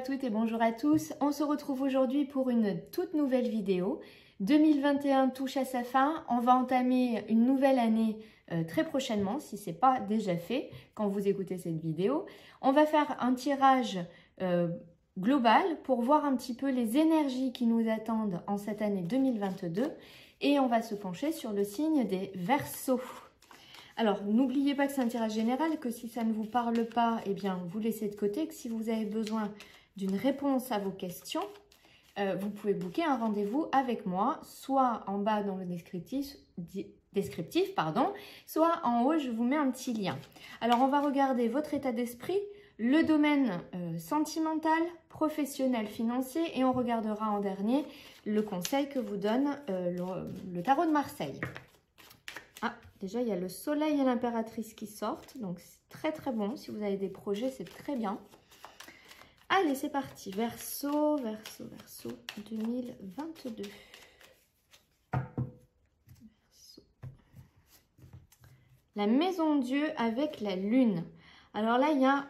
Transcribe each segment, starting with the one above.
toutes et bonjour à tous. On se retrouve aujourd'hui pour une toute nouvelle vidéo. 2021 touche à sa fin. On va entamer une nouvelle année très prochainement, si ce n'est pas déjà fait quand vous écoutez cette vidéo. On va faire un tirage global pour voir un petit peu les énergies qui nous attendent en cette année 2022. Et on va se pencher sur le signe des Verseaux. Alors, n'oubliez pas que c'est un tirage général, que si ça ne vous parle pas, eh bien, vous laissez de côté, que si vous avez besoin d'une réponse à vos questions, vous pouvez booker un rendez-vous avec moi, soit en bas dans le descriptif, soit en haut, je vous mets un petit lien. Alors, on va regarder votre état d'esprit, le domaine sentimental, professionnel, financier, et on regardera en dernier le conseil que vous donne le tarot de Marseille. Ah, déjà, il y a le soleil et l'impératrice qui sortent. Donc, c'est très, très bon. Si vous avez des projets, c'est très bien. Allez, c'est parti. Verseau, Verseau, Verseau 2022. Verseau. La maison Dieu avec la lune. Alors là, il y a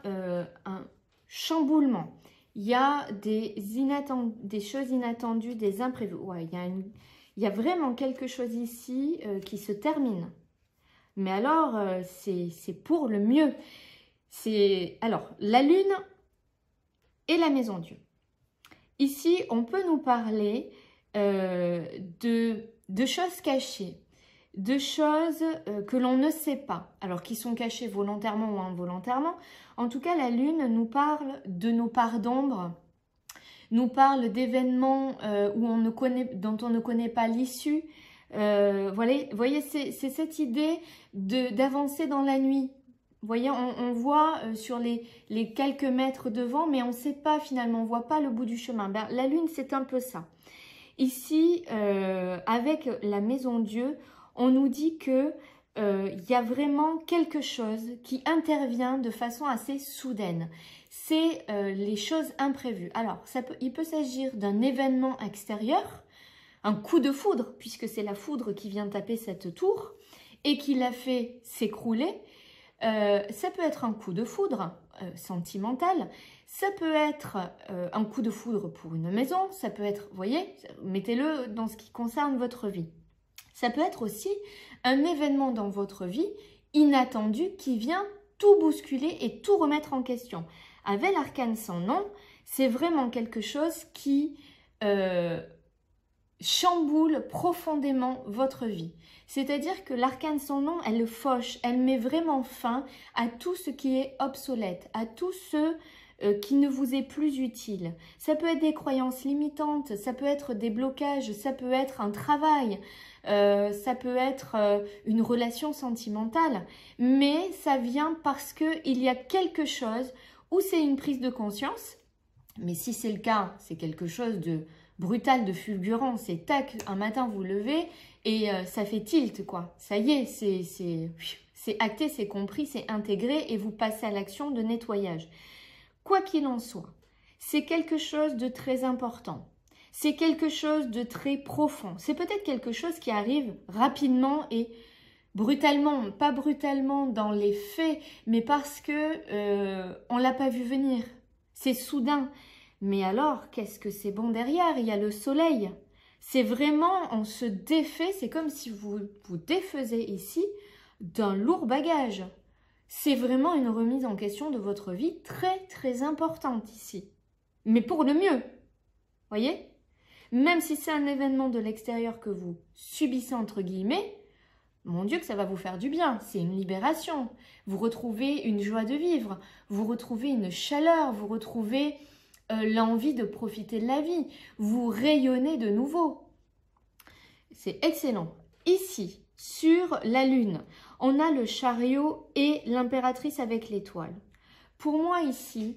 un chamboulement. Il y a des choses inattendues, des imprévus. Ouais, il y a vraiment quelque chose ici qui se termine. Mais alors, c'est pour le mieux. Alors, la lune et la maison Dieu. Ici, on peut nous parler de choses cachées, de choses que l'on ne sait pas, alors qui sont cachées volontairement ou involontairement. En tout cas, la lune nous parle de nos parts d'ombre, nous parle d'événements dont on ne connaît pas l'issue. Voyez, c'est cette idée d'avancer dans la nuit. Vous voyez, on voit sur les quelques mètres devant, mais on ne sait pas finalement, on ne voit pas le bout du chemin. Ben, la lune, c'est un peu ça. Ici, avec la maison Dieu, on nous dit que y a vraiment quelque chose qui intervient de façon assez soudaine. C'est les choses imprévues. Alors, il peut s'agir d'un événement extérieur, un coup de foudre, puisque c'est la foudre qui vient taper cette tour et qui l'a fait s'écrouler. Ça peut être un coup de foudre sentimental, ça peut être un coup de foudre pour une maison, ça peut être, vous voyez, mettez-le dans ce qui concerne votre vie. Ça peut être aussi un événement dans votre vie inattendu qui vient tout bousculer et tout remettre en question. Avec l'arcane sans nom, c'est vraiment quelque chose qui chamboule profondément votre vie. C'est-à-dire que l'arcane sans nom, elle le fauche, elle met vraiment fin à tout ce qui est obsolète, à tout ce qui ne vous est plus utile. Ça peut être des croyances limitantes, ça peut être des blocages, ça peut être un travail, ça peut être une relation sentimentale, mais ça vient parce qu'il y a quelque chose où c'est une prise de conscience, mais si c'est le cas, c'est quelque chose de brutal, de fulgurant, c'est tac, un matin vous levez et ça fait tilt quoi. Ça y est, c'est acté, c'est compris, c'est intégré et vous passez à l'action de nettoyage. Quoi qu'il en soit, c'est quelque chose de très important. C'est quelque chose de très profond. C'est peut-être quelque chose qui arrive rapidement et brutalement, pas brutalement dans les faits, mais parce que on l'a pas vu venir. C'est soudain. Mais alors, qu'est-ce que c'est bon derrière? Il y a le soleil. C'est vraiment, on se défait, c'est comme si vous défaisiez ici d'un lourd bagage. C'est vraiment une remise en question de votre vie très, très importante ici. Mais pour le mieux. Voyez? Même si c'est un événement de l'extérieur que vous subissez, entre guillemets, mon Dieu que ça va vous faire du bien. C'est une libération. Vous retrouvez une joie de vivre. Vous retrouvez une chaleur. Vous retrouvez l'envie de profiter de la vie. Vous rayonnez de nouveau. C'est excellent. Ici, sur la lune, on a le chariot et l'impératrice avec l'étoile. Pour moi ici,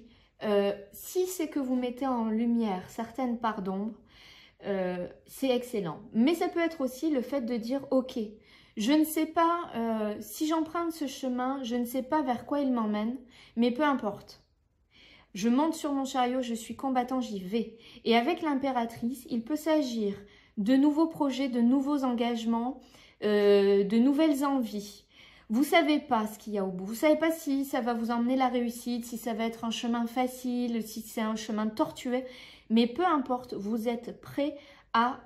si c'est que vous mettez en lumière certaines parts d'ombre, c'est excellent. Mais ça peut être aussi le fait de dire « Ok, je ne sais pas si j'emprunte ce chemin, je ne sais pas vers quoi il m'emmène, mais peu importe. Je monte sur mon chariot, je suis combattant, j'y vais. » Et avec l'impératrice, il peut s'agir de nouveaux projets, de nouveaux engagements, de nouvelles envies. Vous ne savez pas ce qu'il y a au bout. Vous ne savez pas si ça va vous emmener la réussite, si ça va être un chemin facile, si c'est un chemin tortueux. Mais peu importe, vous êtes prêt à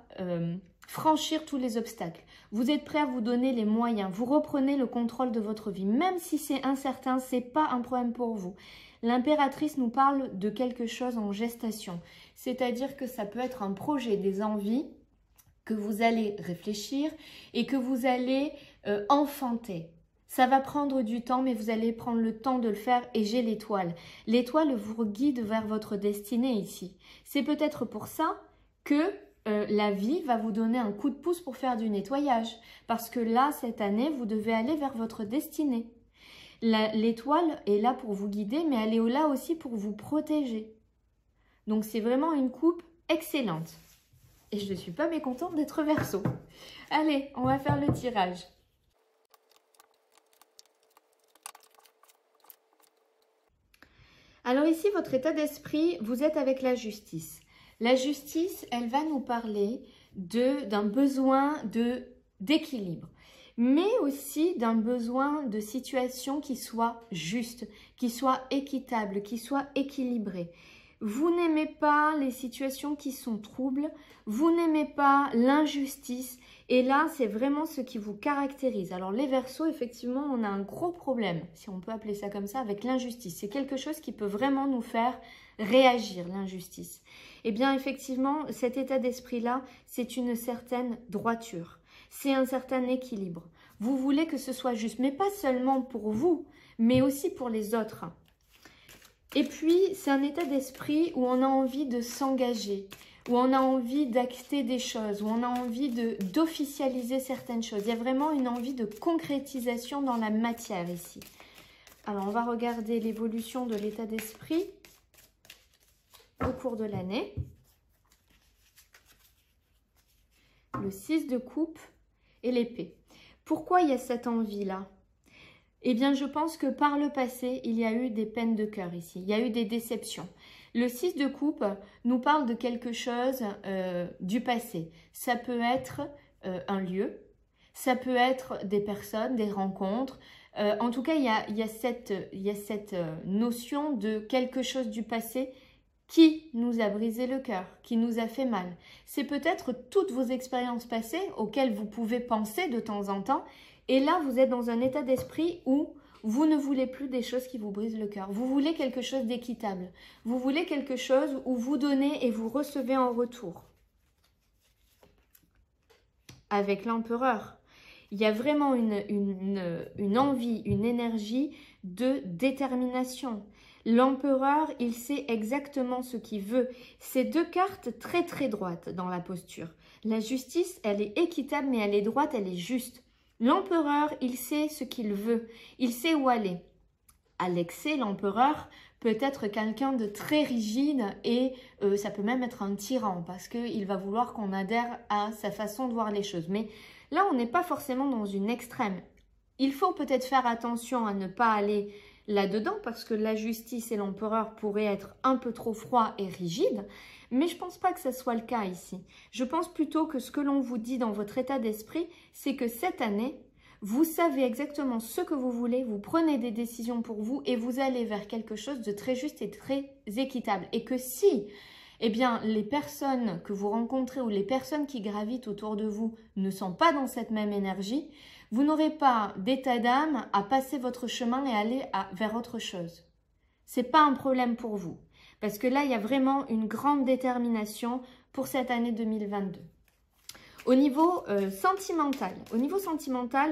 franchir tous les obstacles. Vous êtes prêt à vous donner les moyens. Vous reprenez le contrôle de votre vie. Même si c'est incertain, ce n'est pas un problème pour vous. L'impératrice nous parle de quelque chose en gestation. C'est-à-dire que ça peut être un projet, des envies que vous allez réfléchir et que vous allez enfanter. Ça va prendre du temps, mais vous allez prendre le temps de le faire et j'ai l'étoile. L'étoile vous guide vers votre destinée ici. C'est peut-être pour ça que la vie va vous donner un coup de pouce pour faire du nettoyage. Parce que là, cette année, vous devez aller vers votre destinée. L'étoile est là pour vous guider, mais elle est là aussi pour vous protéger. Donc, c'est vraiment une coupe excellente. Et je ne suis pas mécontente d'être Verseau. Allez, on va faire le tirage. Alors ici, votre état d'esprit, vous êtes avec la justice. La justice, elle va nous parler d'un besoin d'équilibre, mais aussi d'un besoin de situation qui soit juste, qui soit équitable, qui soit équilibrée. Vous n'aimez pas les situations qui sont troubles, vous n'aimez pas l'injustice, et là, c'est vraiment ce qui vous caractérise. Alors, les Verseaux, effectivement, on a un gros problème, si on peut appeler ça comme ça, avec l'injustice. C'est quelque chose qui peut vraiment nous faire réagir, l'injustice. Eh bien, effectivement, cet état d'esprit-là, c'est une certaine droiture. C'est un certain équilibre. Vous voulez que ce soit juste, mais pas seulement pour vous, mais aussi pour les autres. Et puis, c'est un état d'esprit où on a envie de s'engager, où on a envie d'acter des choses, où on a envie d'officialiser certaines choses. Il y a vraiment une envie de concrétisation dans la matière ici. Alors, on va regarder l'évolution de l'état d'esprit au cours de l'année. Le 6 de coupe et l'épée. Pourquoi il y a cette envie-là ? Eh bien, je pense que par le passé, il y a eu des peines de cœur ici. Il y a eu des déceptions. Le 6 de coupe nous parle de quelque chose du passé. Ça peut être un lieu, ça peut être des personnes, des rencontres. En tout cas, il y a cette notion de quelque chose du passé qui nous a brisé le cœur, qui nous a fait mal. C'est peut-être toutes vos expériences passées auxquelles vous pouvez penser de temps en temps. Et là, vous êtes dans un état d'esprit où vous ne voulez plus des choses qui vous brisent le cœur. Vous voulez quelque chose d'équitable. Vous voulez quelque chose où vous donnez et vous recevez en retour. Avec l'empereur, il y a vraiment une envie, une énergie de détermination. L'empereur, il sait exactement ce qu'il veut. C'est deux cartes très très droites dans la posture. La justice, elle est équitable, mais elle est droite, elle est juste. L'empereur, il sait ce qu'il veut, il sait où aller. À l'excès, l'empereur peut être quelqu'un de très rigide et ça peut même être un tyran parce qu'il va vouloir qu'on adhère à sa façon de voir les choses. Mais là, on n'est pas forcément dans une extrême. Il faut peut-être faire attention à ne pas aller là-dedans parce que la justice et l'empereur pourraient être un peu trop froids et rigides. Mais je ne pense pas que ce soit le cas ici. Je pense plutôt que ce que l'on vous dit dans votre état d'esprit, c'est que cette année, vous savez exactement ce que vous voulez, vous prenez des décisions pour vous et vous allez vers quelque chose de très juste et très équitable. Et que si, eh bien, les personnes que vous rencontrez ou les personnes qui gravitent autour de vous ne sont pas dans cette même énergie, vous n'aurez pas d'état d'âme à passer votre chemin et aller vers autre chose. Ce n'est pas un problème pour vous. Parce que là, il y a vraiment une grande détermination pour cette année 2022. Au niveau sentimental,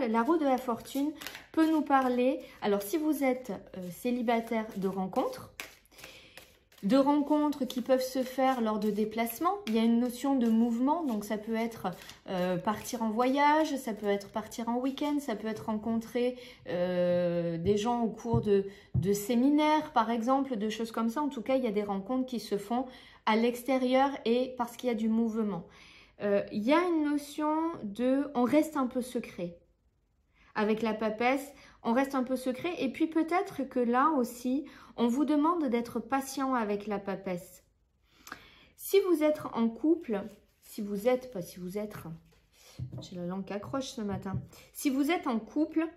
la roue de la fortune peut nous parler, alors si vous êtes célibataire, de rencontres qui peuvent se faire lors de déplacements. Il y a une notion de mouvement, donc ça peut être partir en voyage, ça peut être partir en week-end, ça peut être rencontrer des gens au cours de séminaires, par exemple, de choses comme ça. En tout cas, il y a des rencontres qui se font à l'extérieur et parce qu'il y a du mouvement. Il y a une notion de « on reste un peu secret ». Avec la papesse, on reste un peu secret. Et puis peut-être que là aussi, on vous demande d'être patient avec la papesse. Si vous êtes en couple, j'ai la langue qui accroche ce matin. Si vous êtes en couple,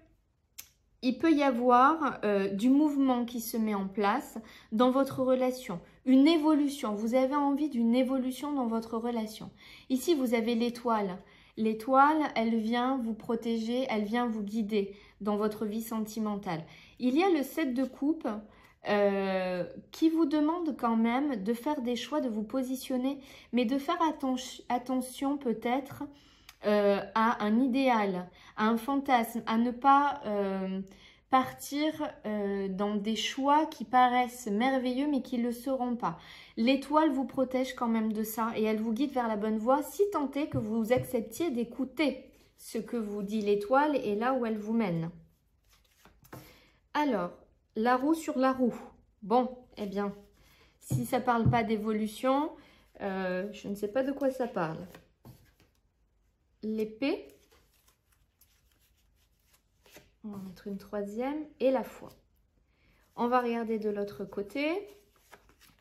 il peut y avoir du mouvement qui se met en place dans votre relation, une évolution. Vous avez envie d'une évolution dans votre relation. Ici, vous avez l'étoile. L'étoile, elle vient vous protéger, elle vient vous guider dans votre vie sentimentale. Il y a le 7 de coupe qui vous demande quand même de faire des choix, de vous positionner, mais de faire attention peut-être à un idéal, à un fantasme, à ne pas partir dans des choix qui paraissent merveilleux mais qui ne le seront pas. L'étoile vous protège quand même de ça et elle vous guide vers la bonne voie si tant est que vous acceptiez d'écouter ce que vous dit l'étoile et là où elle vous mène. Alors, la roue sur la roue. Bon, eh bien, si ça ne parle pas d'évolution, je ne sais pas de quoi ça parle. L'épée. On va mettre une troisième et la foi. On va regarder de l'autre côté.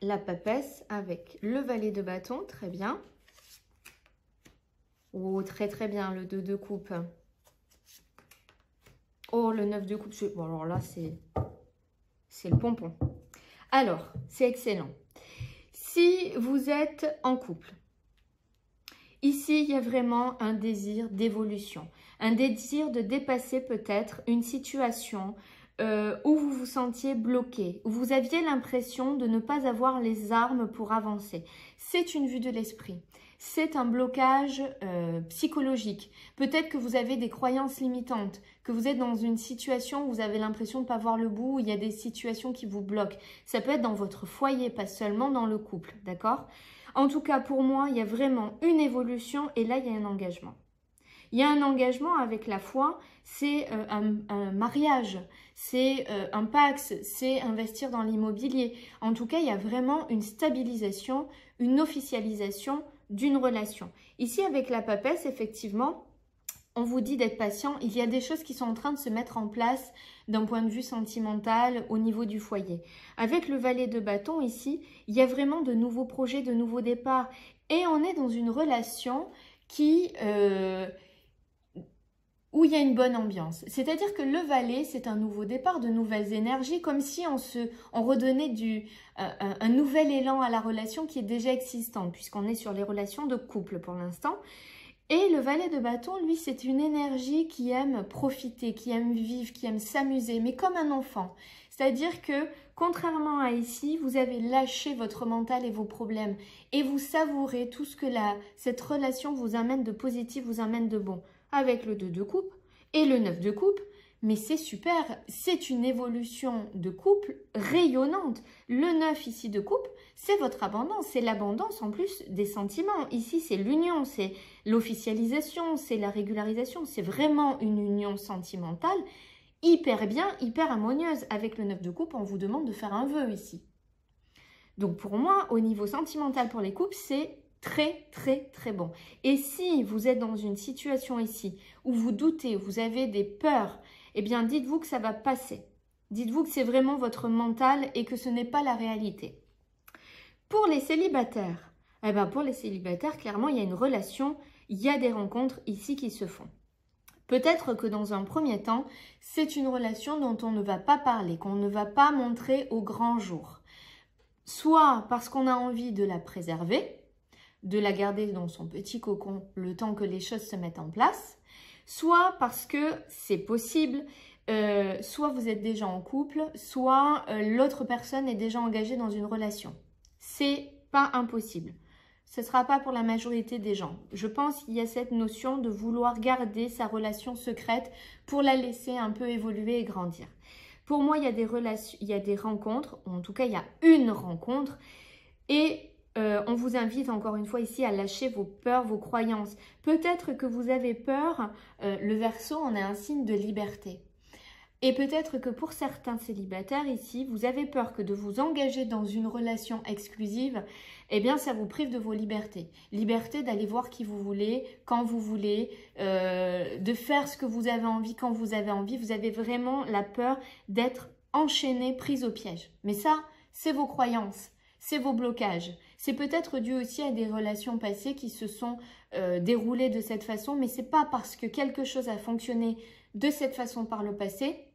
La papesse avec le valet de bâton. Très bien. Oh, très très bien, le 2 de coupe. Oh, le 9 de coupe. Bon, alors là, c'est le pompon. Alors, c'est excellent. Si vous êtes en couple, ici, il y a vraiment un désir d'évolution, un désir de dépasser peut-être une situation où vous vous sentiez bloqué, où vous aviez l'impression de ne pas avoir les armes pour avancer. C'est une vue de l'esprit. C'est un blocage psychologique. Peut-être que vous avez des croyances limitantes, que vous êtes dans une situation où vous avez l'impression de ne pas voir le bout, où il y a des situations qui vous bloquent. Ça peut être dans votre foyer, pas seulement dans le couple, d'accord ? En tout cas, pour moi, il y a vraiment une évolution et là, il y a un engagement. Il y a un engagement avec la foi, c'est un mariage, c'est un pax, c'est investir dans l'immobilier. En tout cas, il y a vraiment une stabilisation, une officialisation d'une relation. Ici, avec la papesse, effectivement, on vous dit d'être patient. Il y a des choses qui sont en train de se mettre en place d'un point de vue sentimental au niveau du foyer. Avec le valet de bâton ici, il y a vraiment de nouveaux projets, de nouveaux départs. Et on est dans une relation qui... où il y a une bonne ambiance. C'est-à-dire que le valet, c'est un nouveau départ, de nouvelles énergies, comme si on redonnait un nouvel élan à la relation qui est déjà existante, puisqu'on est sur les relations de couple pour l'instant. Et le valet de bâton, lui, c'est une énergie qui aime profiter, qui aime vivre, qui aime s'amuser, mais comme un enfant. C'est-à-dire que, contrairement à ici, vous avez lâché votre mental et vos problèmes et vous savourez tout ce que cette relation vous amène de positif, vous amène de bon. Avec le 2 de coupe et le 9 de coupe, mais c'est super, c'est une évolution de couple rayonnante. Le 9 ici de coupe, c'est votre abondance, c'est l'abondance en plus des sentiments. Ici, c'est l'union, c'est l'officialisation, c'est la régularisation, c'est vraiment une union sentimentale hyper bien, hyper harmonieuse. Avec le 9 de coupe, on vous demande de faire un vœu ici. Donc pour moi, au niveau sentimental pour les couples, c'est très, très, très bon. Et si vous êtes dans une situation ici où vous doutez, où vous avez des peurs, eh bien, dites-vous que ça va passer. Dites-vous que c'est vraiment votre mental et que ce n'est pas la réalité. Pour les célibataires, eh bien, pour les célibataires, clairement, il y a une relation, il y a des rencontres ici qui se font. Peut-être que dans un premier temps, c'est une relation dont on ne va pas parler, qu'on ne va pas montrer au grand jour. Soit parce qu'on a envie de la préserver, de la garder dans son petit cocon le temps que les choses se mettent en place, soit parce que c'est possible, soit vous êtes déjà en couple, soit l'autre personne est déjà engagée dans une relation. C'est pas impossible. Ce ne sera pas pour la majorité des gens. Je pense qu'il y a cette notion de vouloir garder sa relation secrète pour la laisser un peu évoluer et grandir. Pour moi, il y a des relations, il y a des rencontres, en tout cas, il y a une rencontre et on vous invite encore une fois ici à lâcher vos peurs, vos croyances. Peut-être que vous avez peur, le Verseau, on a un signe de liberté. Et peut-être que pour certains célibataires ici, vous avez peur que de vous engager dans une relation exclusive, eh bien ça vous prive de vos libertés. Liberté d'aller voir qui vous voulez, quand vous voulez, de faire ce que vous avez envie, quand vous avez envie. Vous avez vraiment la peur d'être enchaîné, prise au piège. Mais ça, c'est vos croyances. C'est vos blocages. C'est peut-être dû aussi à des relations passées qui se sont déroulées de cette façon, mais ce n'est pas parce que quelque chose a fonctionné de cette façon par le passé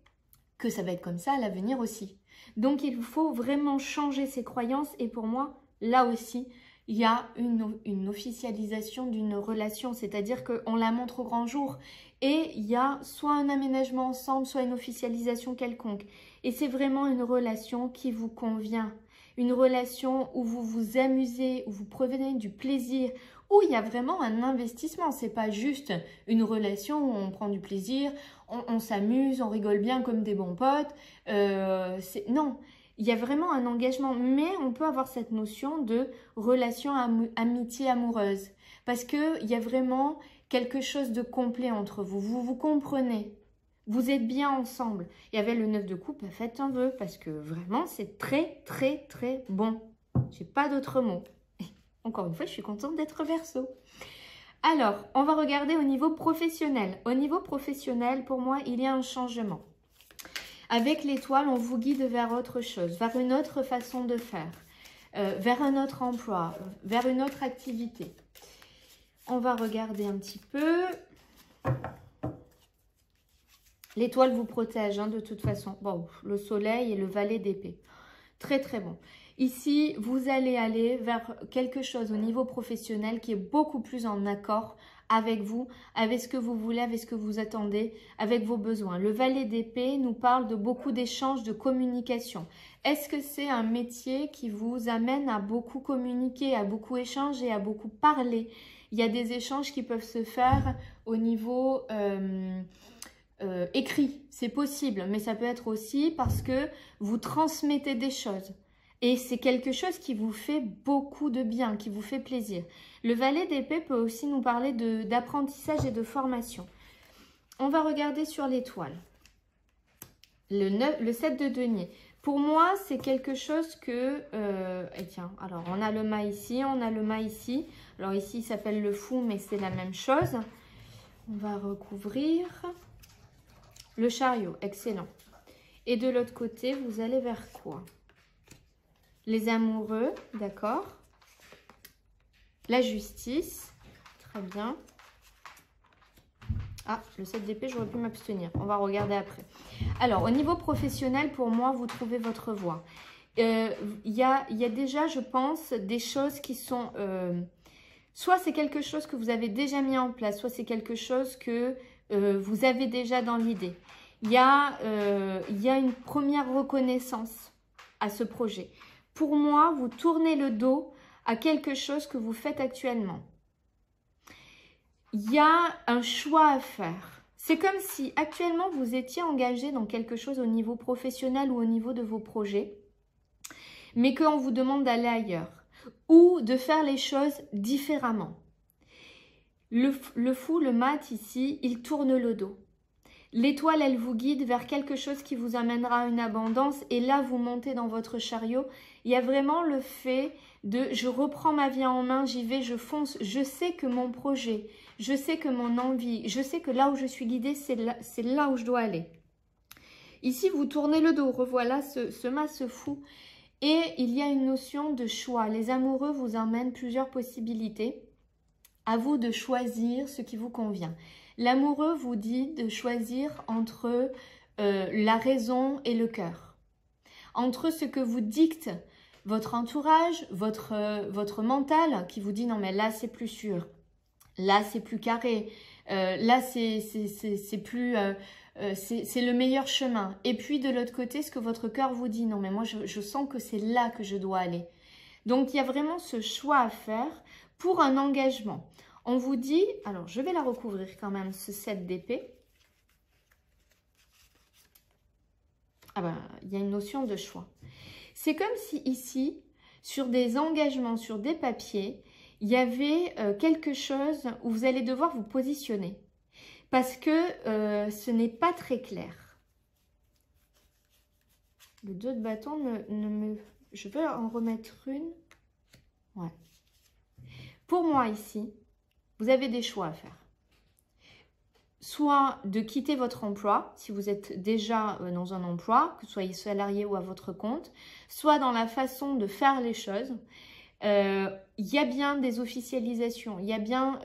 que ça va être comme ça à l'avenir aussi. Donc, il faut vraiment changer ses croyances. Et pour moi, là aussi, il y a une officialisation d'une relation. C'est-à-dire qu'on la montre au grand jour. Et il y a soit un aménagement ensemble, soit une officialisation quelconque. Et c'est vraiment une relation qui vous convient. Une relation où vous vous amusez, où vous prenez du plaisir, où il y a vraiment un investissement. C'est pas juste une relation où on prend du plaisir, on s'amuse, on rigole bien comme des bons potes. Non, il y a vraiment un engagement. Mais on peut avoir cette notion de relation amitié amoureuse. Parce qu'il y a vraiment quelque chose de complet entre vous. Vous vous comprenez. Vous êtes bien ensemble. Il y avait le 9 de coupe, faites un vœu parce que vraiment, c'est très, très, très bon. J'ai pas d'autres mots. Encore une fois, je suis contente d'être Verseau. Alors, on va regarder au niveau professionnel. Au niveau professionnel, pour moi, il y a un changement. Avec l'étoile, on vous guide vers autre chose, vers une autre façon de faire, vers un autre emploi, vers une autre activité. On va regarder un petit peu. L'étoile vous protège, hein, de toute façon. Bon, le soleil et le valet d'épée. Très, très bon. Ici, vous allez aller vers quelque chose au niveau professionnel qui est beaucoup plus en accord avec vous, avec ce que vous voulez, avec ce que vous attendez, avec vos besoins. Le valet d'épée nous parle de beaucoup d'échanges, de communication. Est-ce que c'est un métier qui vous amène à beaucoup communiquer, à beaucoup échanger, à beaucoup parler? Il y a des échanges qui peuvent se faire au niveau écrit, c'est possible, mais ça peut être aussi parce que vous transmettez des choses. Et c'est quelque chose qui vous fait beaucoup de bien, qui vous fait plaisir. Le valet d'épée peut aussi nous parler d'apprentissage et de formation. On va regarder sur l'étoile. Le 7 de denier. Pour moi, c'est quelque chose que... et tiens, alors on a le mât ici, on a le mât ici. Alors ici, il s'appelle le fou, mais c'est la même chose. On va recouvrir le chariot, excellent. Et de l'autre côté, vous allez vers quoi? Les amoureux, d'accord. La justice, très bien. Ah, le 7 d'épée, j'aurais pu m'abstenir. On va regarder après. Alors, au niveau professionnel, pour moi, vous trouvez votre voie. Il y a déjà, je pense, des choses qui sont... soit c'est quelque chose que vous avez déjà mis en place, soit c'est quelque chose que vous avez déjà dans l'idée. Il y a une première reconnaissance à ce projet. Pour moi, vous tournez le dos à quelque chose que vous faites actuellement. Il y a un choix à faire. C'est comme si actuellement vous étiez engagé dans quelque chose au niveau professionnel ou au niveau de vos projets, mais qu'on vous demande d'aller ailleurs ou de faire les choses différemment. Le fou, le mat ici, il tourne le dos. L'étoile, elle vous guide vers quelque chose qui vous amènera à une abondance. Et là, vous montez dans votre chariot. Il y a vraiment le fait de « je reprends ma vie en main, j'y vais, je fonce ». Je sais que mon projet, je sais que mon envie, je sais que là où je suis guidée, c'est là où je dois aller. Ici, vous tournez le dos. Revoilà ce mât, ce fou. Et il y a une notion de choix. Les amoureux vous emmènent plusieurs possibilités. À vous de choisir ce qui vous convient. L'amoureux vous dit de choisir entre la raison et le cœur. Entre ce que vous dicte votre entourage, votre mental qui vous dit non mais là c'est plus sûr, là c'est plus carré, là c'est le meilleur chemin. Et puis de l'autre côté, ce que votre cœur vous dit, non mais moi je sens que c'est là que je dois aller. Donc il y a vraiment ce choix à faire pour un engagement. On vous dit, alors je vais la recouvrir quand même, ce 7 d'épée. Ah ben, il y a une notion de choix. C'est comme si ici, sur des engagements, sur des papiers, il y avait quelque chose où vous allez devoir vous positionner. Parce que ce n'est pas très clair. Le 2 de bâton ne me... Je vais en remettre une. Ouais. Pour moi ici, vous avez des choix à faire. Soit de quitter votre emploi, si vous êtes déjà dans un emploi, que vous soyez salarié ou à votre compte, soit dans la façon de faire les choses. Il y a bien des officialisations, il y a bien...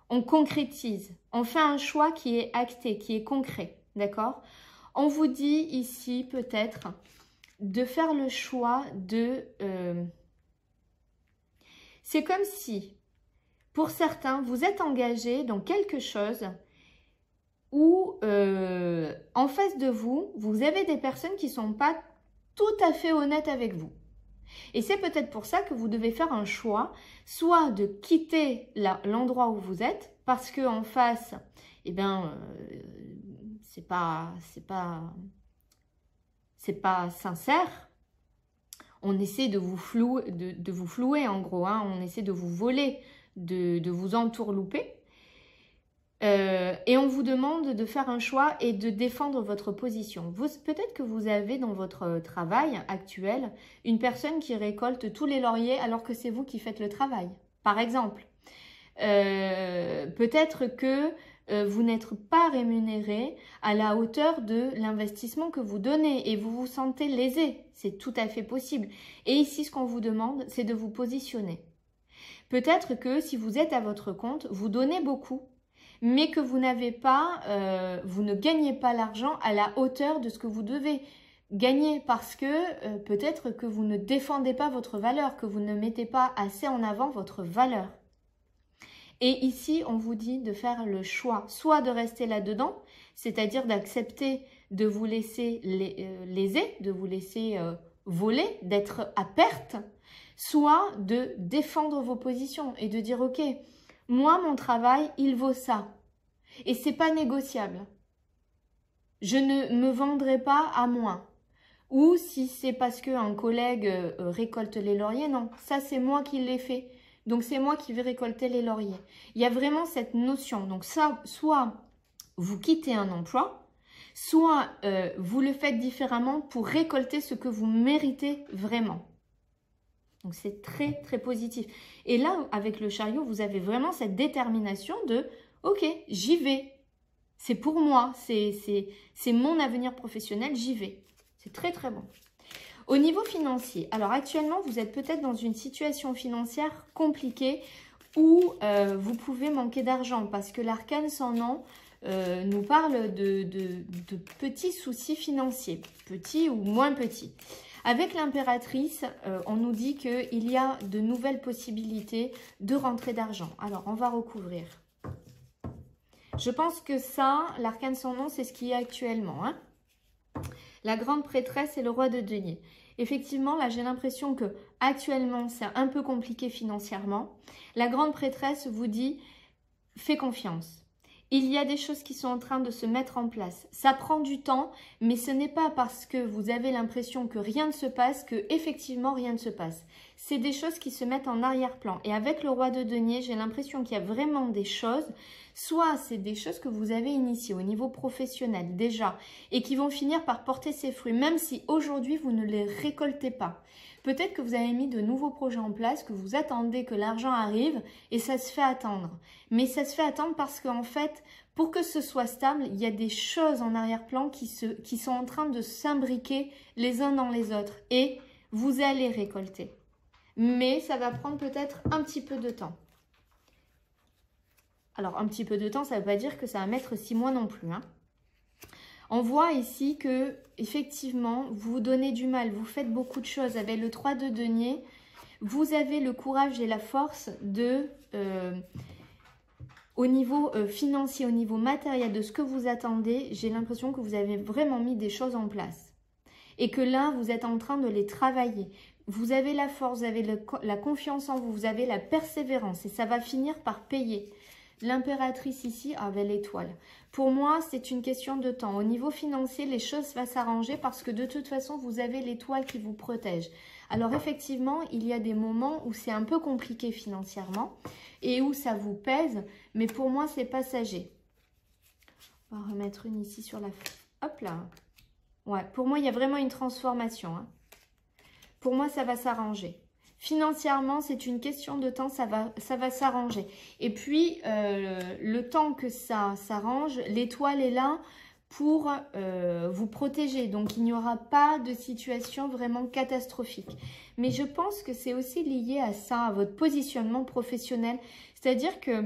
on concrétise, on fait un choix qui est acté, qui est concret, d'accord? On vous dit ici peut-être de faire le choix de... c'est comme si, pour certains, vous êtes engagé dans quelque chose où en face de vous, vous avez des personnes qui ne sont pas tout à fait honnêtes avec vous. Et c'est peut-être pour ça que vous devez faire un choix, soit de quitter l'endroit où vous êtes, parce qu'en face, eh bien, c'est pas sincère. On essaie de vous flouer en gros, hein. On essaie de vous voler, de vous entourlouper. Et on vous demande de faire un choix et de défendre votre position. Peut-être que vous avez dans votre travail actuel une personne qui récolte tous les lauriers alors que c'est vous qui faites le travail, par exemple. Peut-être que vous n'êtes pas rémunéré à la hauteur de l'investissement que vous donnez et vous vous sentez lésé. C'est tout à fait possible. Et ici, ce qu'on vous demande, c'est de vous positionner. Peut-être que si vous êtes à votre compte, vous donnez beaucoup, mais que vous n'avez pas, vous ne gagnez pas l'argent à la hauteur de ce que vous devez gagner parce que peut-être que vous ne défendez pas votre valeur, que vous ne mettez pas assez en avant votre valeur. Et ici, on vous dit de faire le choix, soit de rester là-dedans, c'est-à-dire d'accepter de vous laisser léser, de vous laisser voler, d'être à perte, soit de défendre vos positions et de dire « Ok, moi, mon travail, il vaut ça. Et c'est pas négociable. Je ne me vendrai pas à moins. » Ou si c'est parce qu'un collègue récolte les lauriers, non, ça c'est moi qui l'ai fait. Donc c'est moi qui vais récolter les lauriers. Il y a vraiment cette notion. Donc ça, soit vous quittez un emploi, soit vous le faites différemment pour récolter ce que vous méritez vraiment. Donc c'est très très positif. Et là, avec le chariot, vous avez vraiment cette détermination de « Ok, j'y vais. C'est pour moi, c'est mon avenir professionnel, j'y vais. » C'est très très bon. Au niveau financier, alors actuellement, vous êtes peut-être dans une situation financière compliquée où vous pouvez manquer d'argent parce que l'arcane sans nom nous parle de petits soucis financiers, petits ou moins petits. Avec l'impératrice, on nous dit qu'il y a de nouvelles possibilités de rentrée d'argent. Alors, on va recouvrir. Je pense que ça, l'arcane sans nom, c'est ce qu'il y a actuellement. Hein. La grande prêtresse et le roi de denier. Effectivement, là, j'ai l'impression que actuellement, c'est un peu compliqué financièrement. La grande prêtresse vous dit, fais confiance. Il y a des choses qui sont en train de se mettre en place. Ça prend du temps, mais ce n'est pas parce que vous avez l'impression que rien ne se passe que effectivement rien ne se passe. C'est des choses qui se mettent en arrière-plan. Et avec le roi de denier, j'ai l'impression qu'il y a vraiment des choses, soit c'est des choses que vous avez initiées au niveau professionnel déjà et qui vont finir par porter ses fruits, même si aujourd'hui vous ne les récoltez pas. Peut-être que vous avez mis de nouveaux projets en place, que vous attendez que l'argent arrive et ça se fait attendre. Mais ça se fait attendre parce qu'en fait, pour que ce soit stable, il y a des choses en arrière-plan qui sont en train de s'imbriquer les uns dans les autres et vous allez récolter. Mais ça va prendre peut-être un petit peu de temps. Alors, un petit peu de temps, ça ne veut pas dire que ça va mettre 6 mois non plus, hein. On voit ici que, effectivement, vous vous donnez du mal, vous faites beaucoup de choses. Avec le 3 de denier, vous avez le courage et la force de, au niveau financier, au niveau matériel, de ce que vous attendez, j'ai l'impression que vous avez vraiment mis des choses en place. Et que là, vous êtes en train de les travailler. Vous avez la force, vous avez la confiance en vous, vous avez la persévérance et ça va finir par payer. L'impératrice ici avait l'étoile. Pour moi, c'est une question de temps. Au niveau financier, les choses vont s'arranger parce que de toute façon, vous avez l'étoile qui vous protège. Alors effectivement, il y a des moments où c'est un peu compliqué financièrement et où ça vous pèse, mais pour moi, c'est passager. On va remettre une ici sur la... Hop là. Ouais, pour moi, il y a vraiment une transformation. Hein. Pour moi, ça va s'arranger. Financièrement, c'est une question de temps, ça va s'arranger. Et puis, le temps que ça s'arrange, l'étoile est là pour vous protéger. Donc, il n'y aura pas de situation vraiment catastrophique. Mais je pense que c'est aussi lié à ça, à votre positionnement professionnel. C'est-à-dire que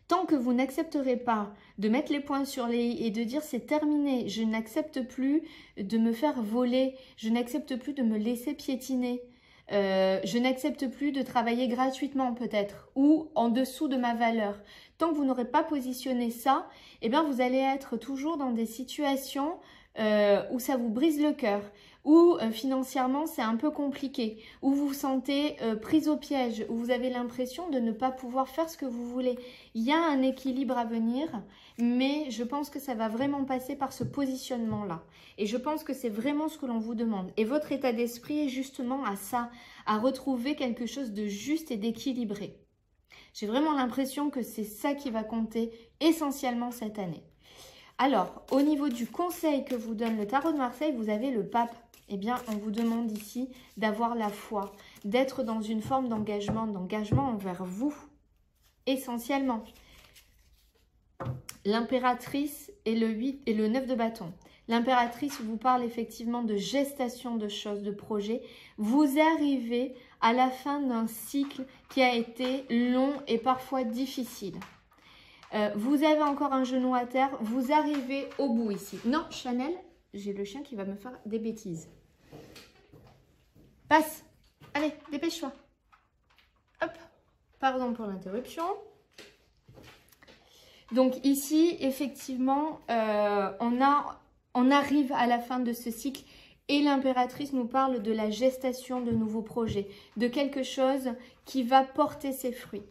Tant que vous n'accepterez pas de mettre les points sur les i et de dire c'est terminé, je n'accepte plus de me faire voler, je n'accepte plus de me laisser piétiner, je n'accepte plus de travailler gratuitement peut-être ou en dessous de ma valeur. Tant que vous n'aurez pas positionné ça, eh bien vous allez être toujours dans des situations où ça vous brise le cœur, où financièrement c'est un peu compliqué, où vous vous sentez prise au piège, où vous avez l'impression de ne pas pouvoir faire ce que vous voulez. Il y a un équilibre à venir, mais je pense que ça va vraiment passer par ce positionnement-là. Et je pense que c'est vraiment ce que l'on vous demande. Et votre état d'esprit est justement à ça, à retrouver quelque chose de juste et d'équilibré. J'ai vraiment l'impression que c'est ça qui va compter essentiellement cette année. Alors, au niveau du conseil que vous donne le tarot de Marseille, vous avez le pape. Eh bien, on vous demande ici d'avoir la foi, d'être dans une forme d'engagement envers vous, essentiellement. L'impératrice et le 8 et le 9 de bâton. L'impératrice vous parle effectivement de gestation de choses, de projets. Vous arrivez à la fin d'un cycle qui a été long et parfois difficile. Vous avez encore un genou à terre, vous arrivez au bout ici. Non, Chanel, j'ai le chien qui va me faire des bêtises. Passe. Allez, dépêche-toi. Hop. Pardon pour l'interruption. Donc ici, effectivement, on arrive à la fin de ce cycle et l'impératrice nous parle de la gestation de nouveaux projets, de quelque chose qui va porter ses fruits.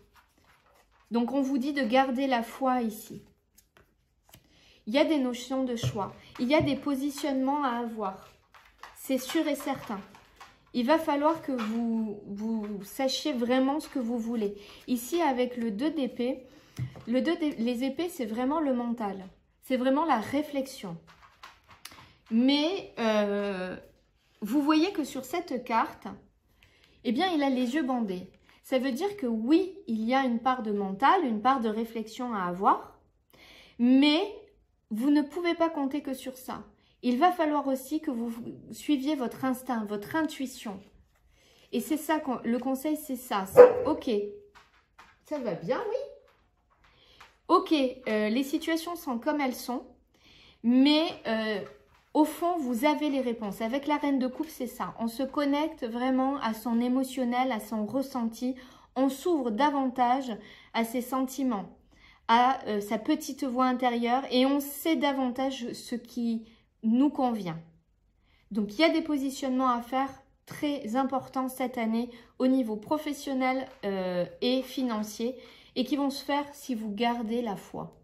Donc, on vous dit de garder la foi ici. Il y a des notions de choix. Il y a des positionnements à avoir. C'est sûr et certain. Il va falloir que vous sachiez vraiment ce que vous voulez. Ici, avec le 2 d'épée, les épées, c'est vraiment le mental. C'est vraiment la réflexion. Mais, vous voyez que sur cette carte, eh bien, il a les yeux bandés. Ça veut dire que oui, il y a une part de mental, une part de réflexion à avoir, mais vous ne pouvez pas compter que sur ça. Il va falloir aussi que vous suiviez votre instinct, votre intuition. Et c'est ça, le conseil, c'est ça. Ok, ça va bien, oui. Ok, les situations sont comme elles sont, mais au fond, vous avez les réponses. Avec la reine de coupe, c'est ça. On se connecte vraiment à son émotionnel, à son ressenti. On s'ouvre davantage à ses sentiments, à sa petite voix intérieure et on sait davantage ce qui nous convient. Donc, il y a des positionnements à faire très importants cette année au niveau professionnel et financier et qui vont se faire si vous gardez la foi.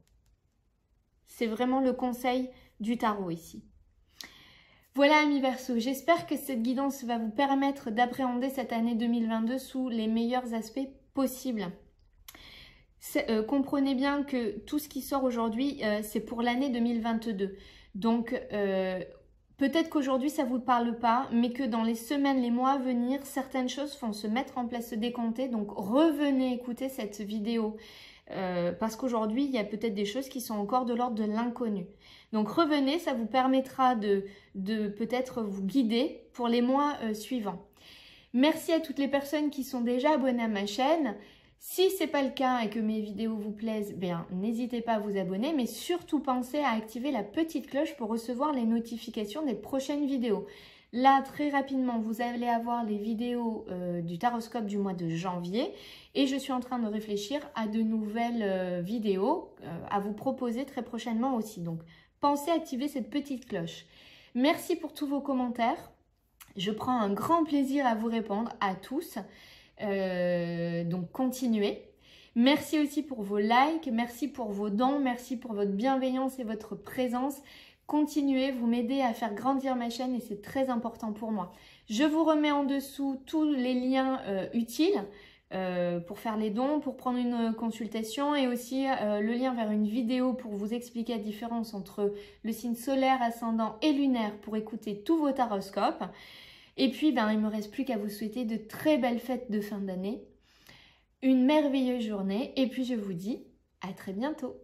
C'est vraiment le conseil du tarot ici. Voilà, amis Verseau, j'espère que cette guidance va vous permettre d'appréhender cette année 2022 sous les meilleurs aspects possibles. Comprenez bien que tout ce qui sort aujourd'hui, c'est pour l'année 2022. Donc, peut-être qu'aujourd'hui, ça ne vous parle pas, mais que dans les semaines, les mois à venir, certaines choses vont se mettre en place, se décompter. Donc, revenez écouter cette vidéo. Parce qu'aujourd'hui, il y a peut-être des choses qui sont encore de l'ordre de l'inconnu. Donc revenez, ça vous permettra de peut-être vous guider pour les mois suivants. Merci à toutes les personnes qui sont déjà abonnées à ma chaîne. Si ce n'est pas le cas et que mes vidéos vous plaisent, bien n'hésitez pas à vous abonner, mais surtout pensez à activer la petite cloche pour recevoir les notifications des prochaines vidéos. Là, très rapidement, vous allez avoir les vidéos du Taroscope du mois de janvier et je suis en train de réfléchir à de nouvelles vidéos à vous proposer très prochainement aussi. Donc, pensez à activer cette petite cloche. Merci pour tous vos commentaires. Je prends un grand plaisir à vous répondre à tous. Donc, continuez. Merci aussi pour vos likes, merci pour vos dons, merci pour votre bienveillance et votre présence. Continuez, vous m'aidez à faire grandir ma chaîne et c'est très important pour moi. Je vous remets en dessous tous les liens utiles pour faire les dons, pour prendre une consultation et aussi le lien vers une vidéo pour vous expliquer la différence entre le signe solaire, ascendant et lunaire pour écouter tous vos taroscopes. Et puis, il ne me reste plus qu'à vous souhaiter de très belles fêtes de fin d'année, une merveilleuse journée et puis je vous dis à très bientôt.